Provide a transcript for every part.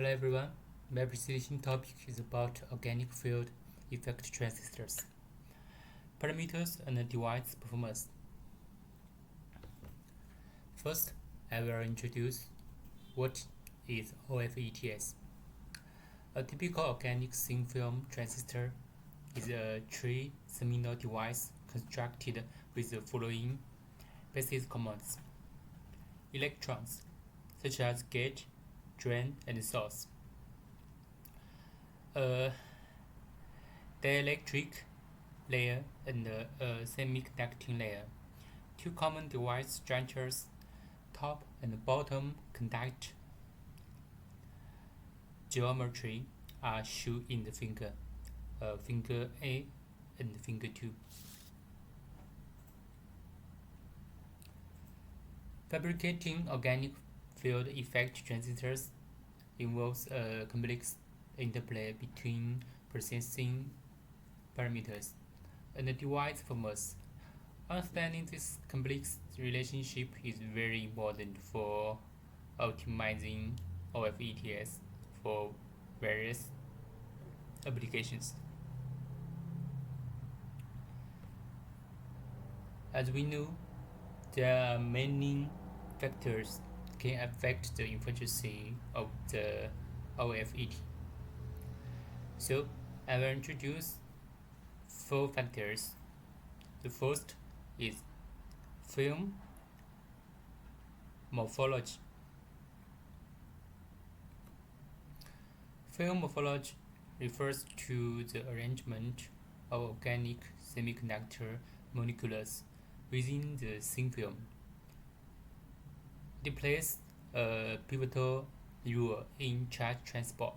Hello everyone, my presentation topic is about organic field effect transistors, parameters and device performance. First, I will introduce what is OFETs. A typical organic thin film transistor is a three-terminal device constructed with the following basic components: electrons, such as gate, drain, and source; a dielectric layer and a semiconducting layer. Two common device structures, top and bottom conduct geometry, are shown in the figure A and figure 2. Fabricating organic field effect transistors involves a complex interplay between processing parameters and the device performance. Understanding this complex relationship is very important for optimizing OFETs for various applications. As we know, there are many factors can affect the efficiency of the OFET. So I will introduce 4 factors. The first is film morphology. Film morphology refers to the arrangement of organic semiconductor molecules within the thin film. It plays a pivotal role in charge transport.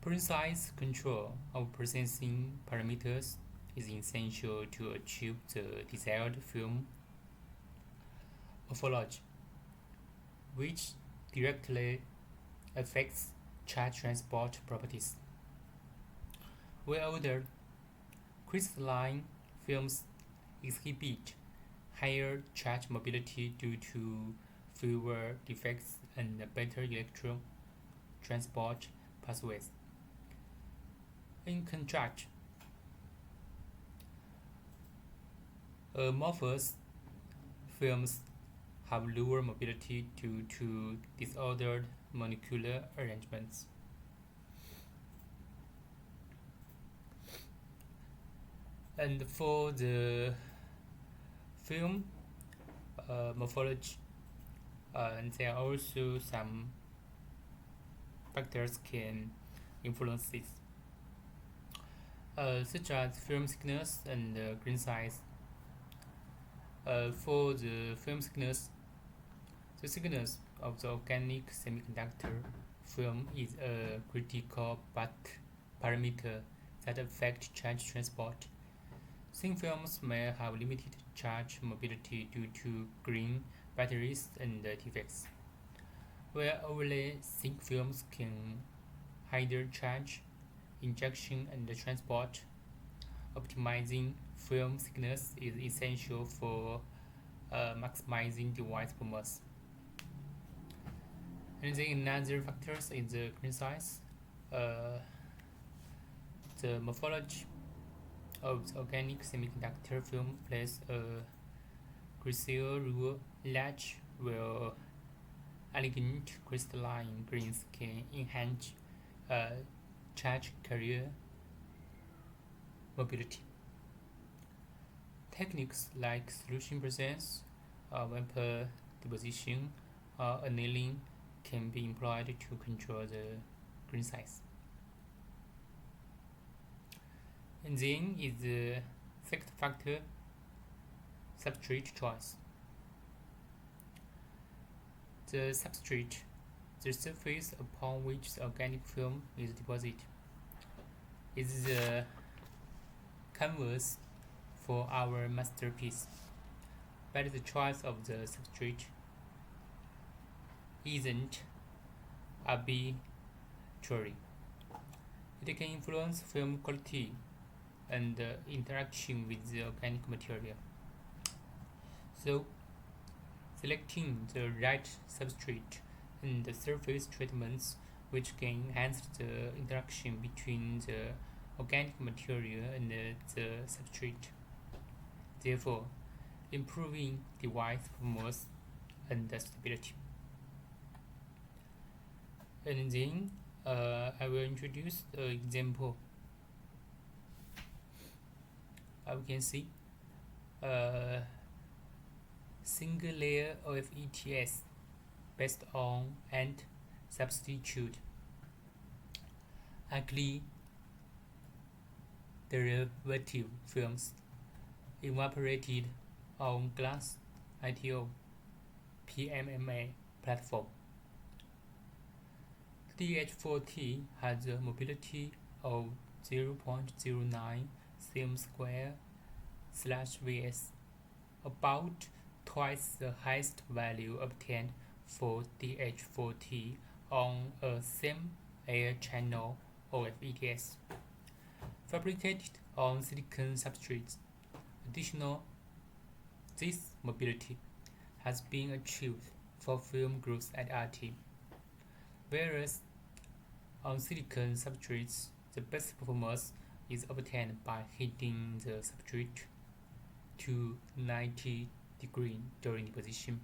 Precise control of processing parameters is essential to achieve the desired film morphology, which directly affects charge transport properties. Where older, crystalline films exhibit higher charge mobility due to fewer defects and better electron transport pathways. In contrast, amorphous films have lower mobility due to disordered molecular arrangements. And for the film morphology, there are also some factors can influence this, such as film thickness and grain size. For the film thickness, the thickness of the organic semiconductor film is a critical parameter that affects charge transport. Thin films may have limited charge mobility due to green batteries and defects, where overly thick films can hinder charge injection and transport. Optimizing film thickness is essential for maximizing device performance. And then another factor is the grain size. The morphology of the organic semiconductor film plays a crucial role. Large, well elegant crystalline grains can enhance charge carrier mobility. Techniques like solution presence, vapor deposition, or annealing can be employed to control the grain size. And then is the sixth factor, substrate choice. The substrate, the surface upon which the organic film is deposited, is the canvas for our masterpiece, but the choice of the substrate isn't arbitrary. It can influence film quality and interaction with the organic material. So, selecting the right substrate and the surface treatments which can enhance the interaction between the organic material and the substrate, therefore improving device performance and stability. And then I will introduce an example. We can see a single layer of ETS based on and substitute alkali derivative films evaporated on glass ITO PMMA platform. DH4T has a mobility of 0.09 cm²/Vs, about twice the highest value obtained for DH4T on a same air channel OFETS. Fabricated on silicon substrates, this mobility has been achieved for film growth at RT, whereas on silicon substrates, the best performance is obtained by heating the substrate to 90 degrees during deposition.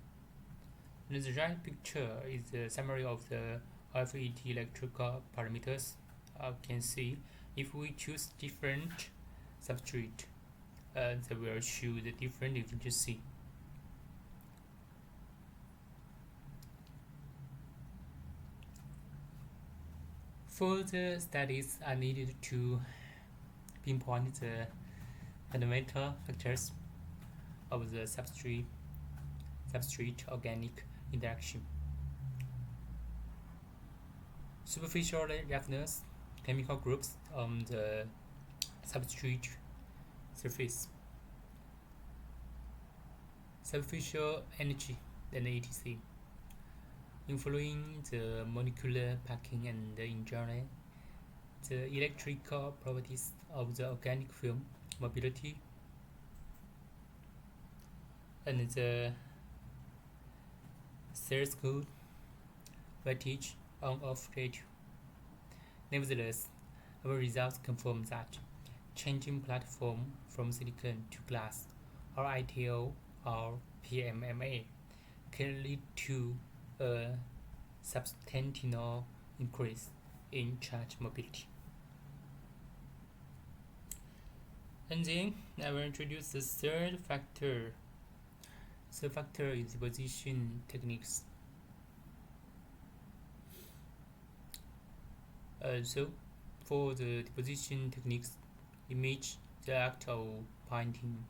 And the right picture is a summary of the FET electrical parameters. You can see if we choose different substrate, they will show the different efficiency. Further studies are needed to pinpoint the fundamental factors of the substrate organic interaction. Superficial roughness, chemical groups on the substrate surface, superficial energy, and etc. Influencing the molecular packing and in general the electrical properties of the organic film, mobility, and the threshold voltage on-off ratio. Nevertheless, our results confirm that changing platform from silicon to glass or ITO or PMMA can lead to a substantial increase in charge mobility. And then I will introduce the third factor. The factor is deposition techniques. So for the deposition techniques, image the act of painting,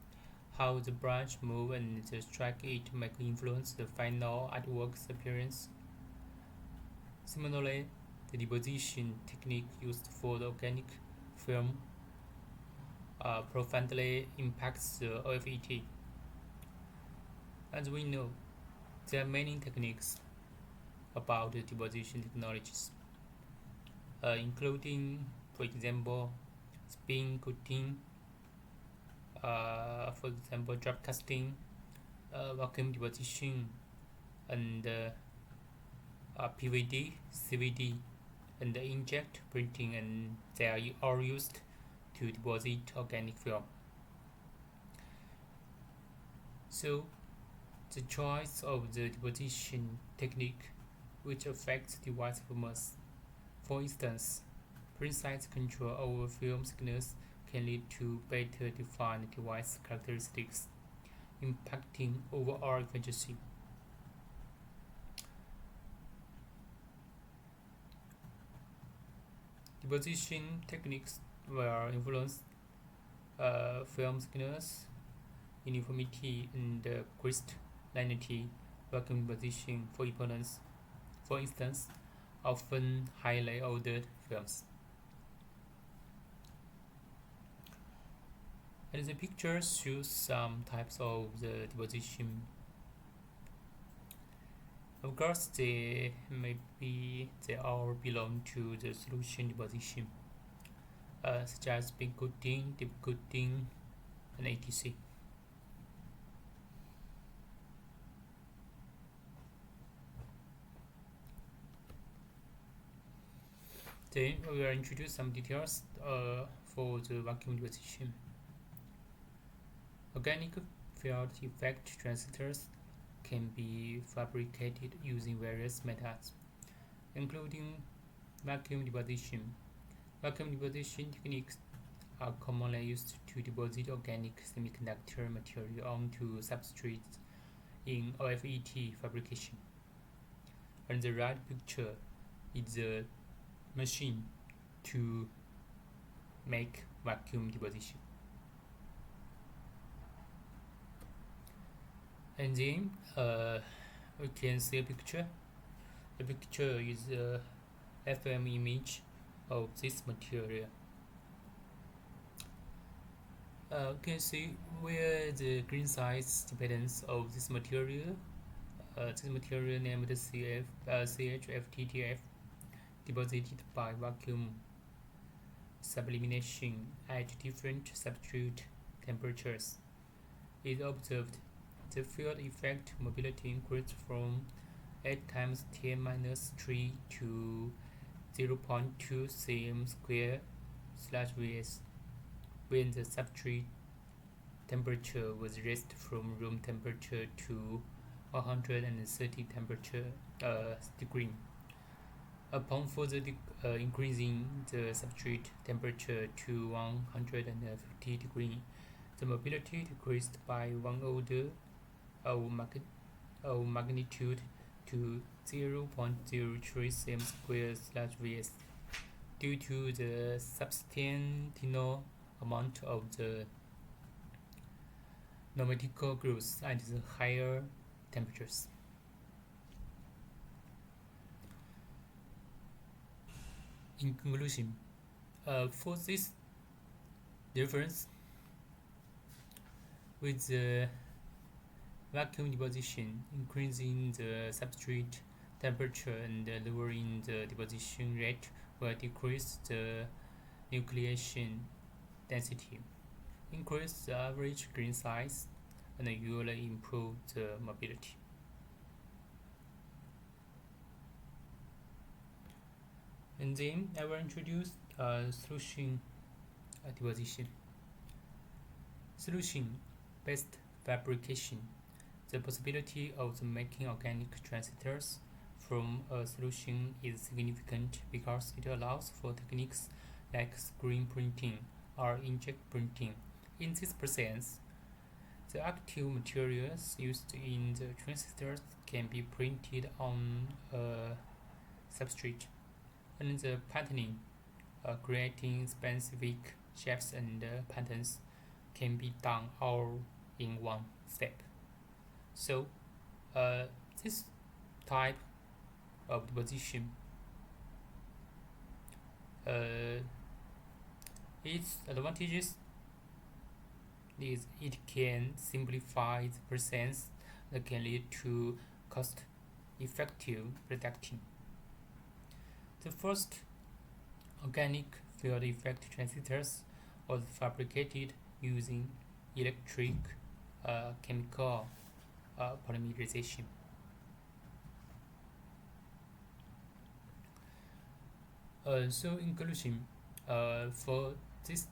how the brush move and the strike it may influence the final artwork's appearance. Similarly, the deposition technique used for the organic film profoundly impacts the OFET. As we know, there are many techniques about the deposition technologies, including, for example, spin coating, for example, drop casting, vacuum deposition, and PVD, CVD, and inkjet printing, and they are all used to deposit organic film. So, the choice of the deposition technique which affects device performance. For instance, precise control over film thickness can lead to better defined device characteristics, impacting overall efficiency. Deposition techniques will influence film thickness, uniformity, and crystallinity. Vacuum deposition for opponents, for instance, often highly ordered films. And the picture shows some types of the deposition. Of course, they all belong to the solution deposition, such as spin coating, dip coating, and etc. Then we will introduce some details for the vacuum deposition. Organic field effect transistors can be fabricated using various methods, including vacuum deposition. Vacuum deposition techniques are commonly used to deposit organic semiconductor material onto substrates in OFET fabrication. And the right picture is the machine to make vacuum deposition. And then we can see a picture. The picture is a FM image of this material. You can see where the green size dependence of this material. This material named CHFTTF, deposited by vacuum sublimination at different substrate temperatures, is observed. The field effect mobility increased from 8 times 10 minus 3 to 0.2 cm square /Vs when the substrate temperature was raised from room temperature to 130 degree. Upon further increasing the substrate temperature to 150 degree, the mobility decreased by one order of magnitude to 0.03 cm square /Vs due to the substantial amount of the pneumatical growth at the higher temperatures. In conclusion, for this difference with the vacuum deposition, increasing the substrate temperature and lowering the deposition rate will decrease the nucleation density, increase the average grain size, and usually improve the mobility. And then I will introduce solution deposition. Solution-based fabrication. The possibility of making organic transistors from a solution is significant because it allows for techniques like screen printing or inkjet printing. In this process, the active materials used in the transistors can be printed on a substrate, and the patterning, creating specific shapes and patterns, can be done all in one step. So, this type of deposition, its advantages is it can simplify the process that can lead to cost-effective production. The first organic field effect transistors was fabricated using electric chemical polymerization. So in conclusion, for this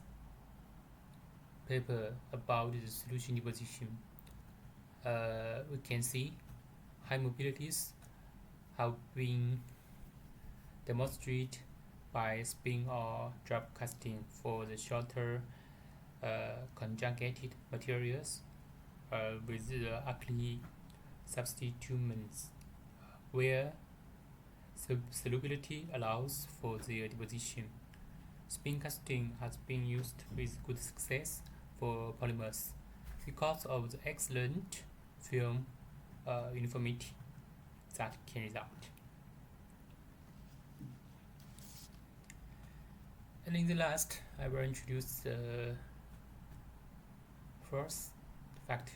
paper about the solution deposition, we can see high mobilities have been demonstrated by spin or drop casting for the shorter conjugated materials with the alkali substituents, where solubility allows for their deposition. Spin casting has been used with good success for polymers because of the excellent film uniformity that can result. And in the last, I will introduce the first fact: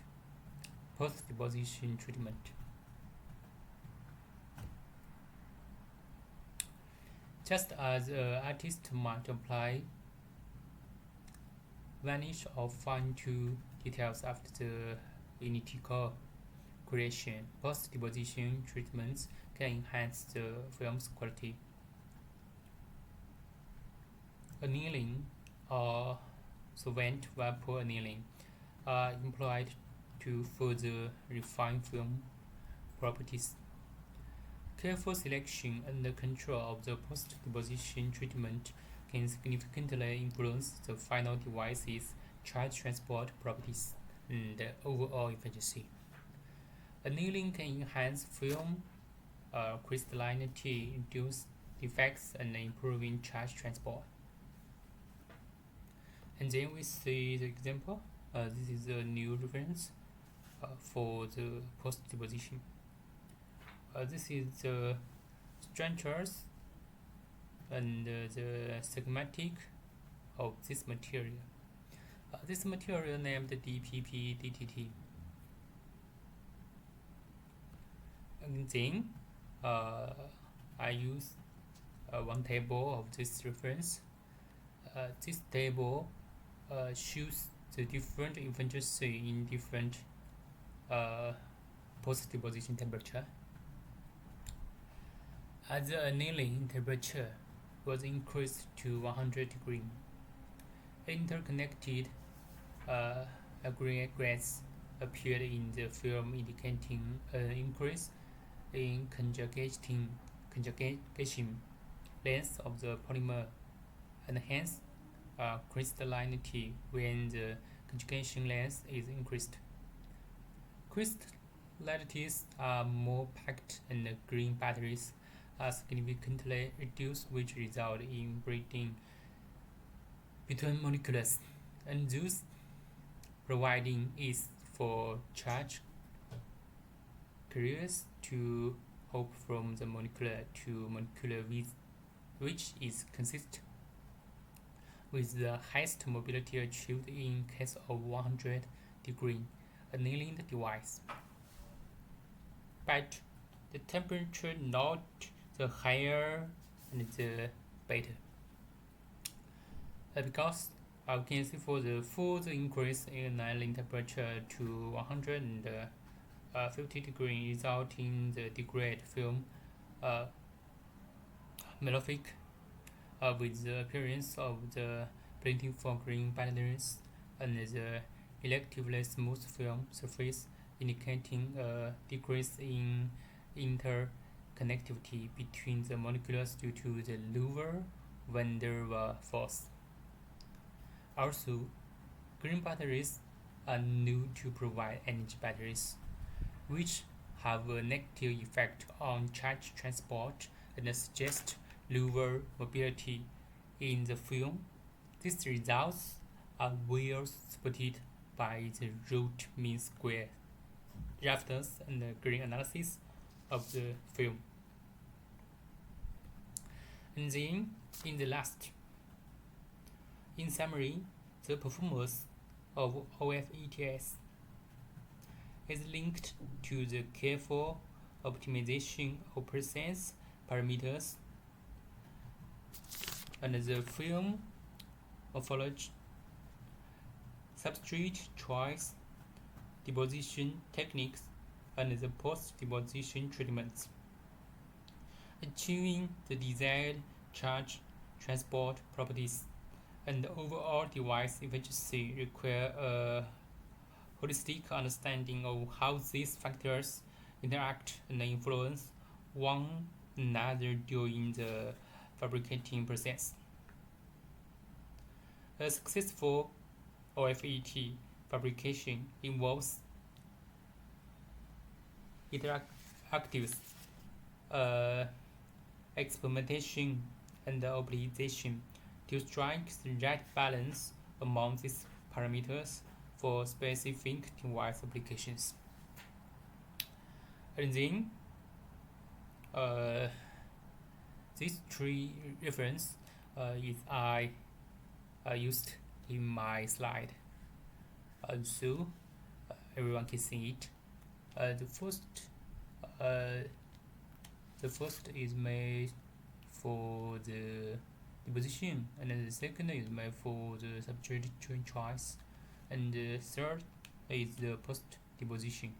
post-deposition treatment. Just as an artist might apply varnish or fine-tune details after the initial creation, post-deposition treatments can enhance the film's quality. Annealing or solvent vapor annealing are employed to further refine film properties. Careful selection and control of the post-deposition treatment can significantly influence the final device's charge transport properties and overall efficiency. Annealing can enhance film crystallinity, reduce defects, and improving charge transport. And then we see the example. This is a new reference for the post-deposition. This is the structures and the schematic of this material. This material named DPP-DTT. And then I use one table of this reference. This table shows the different efficiency in different post-deposition temperature. As the annealing temperature was increased to 100 degrees, interconnected aggregates appeared in the film, indicating an increase in conjugation length of the polymer and hence crystallinity when the conjugation length is increased. Crystallities are more packed and green batteries are significantly reduced, which result in breathing between molecules, and thus providing ease for charge carriers to hop from the molecular to molecular, which is consistent with the highest mobility achieved in case of 100 degree annealing device. But the temperature not the higher and the better. Because we can see for the further increase in annealing temperature to 150 degrees, resulting the degraded film melodic with the appearance of the plentiful green batteries and the relatively smooth film surface, indicating a decrease in interconnectivity between the molecules due to the lower van der Waals force. Also, green batteries are known to provide energy batteries, which have a negative effect on charge transport and suggest lower mobility in the film. These results are well supported by the root mean square rafters and the green analysis of the film. And then, in summary, the performance of OFETS is linked to the careful optimization of process parameters and the film morphology, substrate choice, deposition techniques, and the post-deposition treatments. Achieving the desired charge transport properties and overall device efficiency require a holistic understanding of how these factors interact and influence one another during the fabricating process. A successful OFET fabrication involves interactive experimentation and optimization to strike the right balance among these parameters for specific device applications. And then these three references I used in my slide, so everyone can see it. The first is made for the deposition, and then the second is made for the substrate choice, and the third is the post deposition.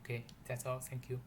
Okay, that's all. Thank you.